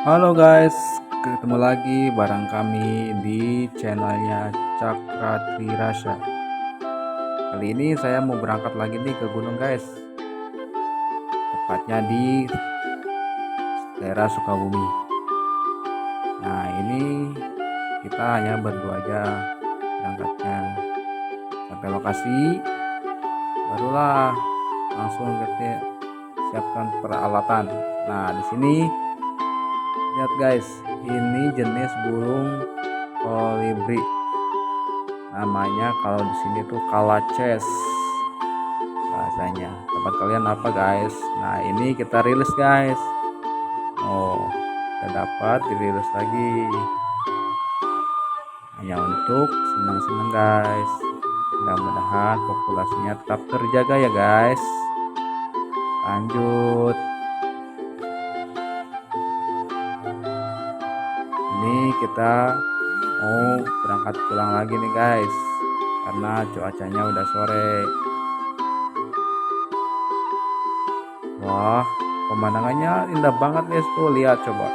Halo guys, ketemu lagi bareng kami di channelnya Cakra Trirasa. Kali ini saya mau berangkat lagi nih ke gunung guys, tepatnya di daerah Sukabumi. Nah ini kita hanya berdua aja berangkatnya. Sampai lokasi, barulah langsung kita siapkan peralatan. Nah di sini lihat guys, ini jenis burung kolibri. Namanya kalau di sini tuh kalaches bahasanya. Tempat kalian apa guys? Nah ini kita rilis guys. Oh, kita dapat dirilis lagi. Hanya untuk senang-senang guys. Mudah-mudahan populasinya tetap terjaga ya guys. Lanjut. Ini kita mau berangkat pulang lagi nih guys. Karena cuacanya udah sore. Wah, pemandangannya indah banget nih tuh, lihat coba.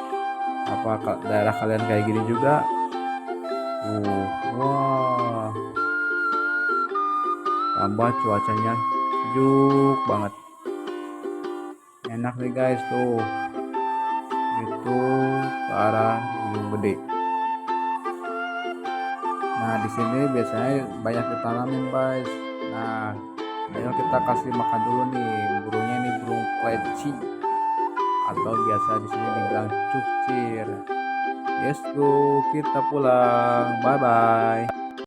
Apa daerah kalian kayak gini juga? Wah, tambah cuacanya sejuk banget. Enak nih guys tuh. Itu ke arah Gunung Gede. Nah, di sini biasanya banyak ditanamin guys. Nah, ayo kita kasih makan dulu nih burungnya, ini burung pleci atau biasa di sini dibilang cukcir. Let's go, kita pulang. Bye bye.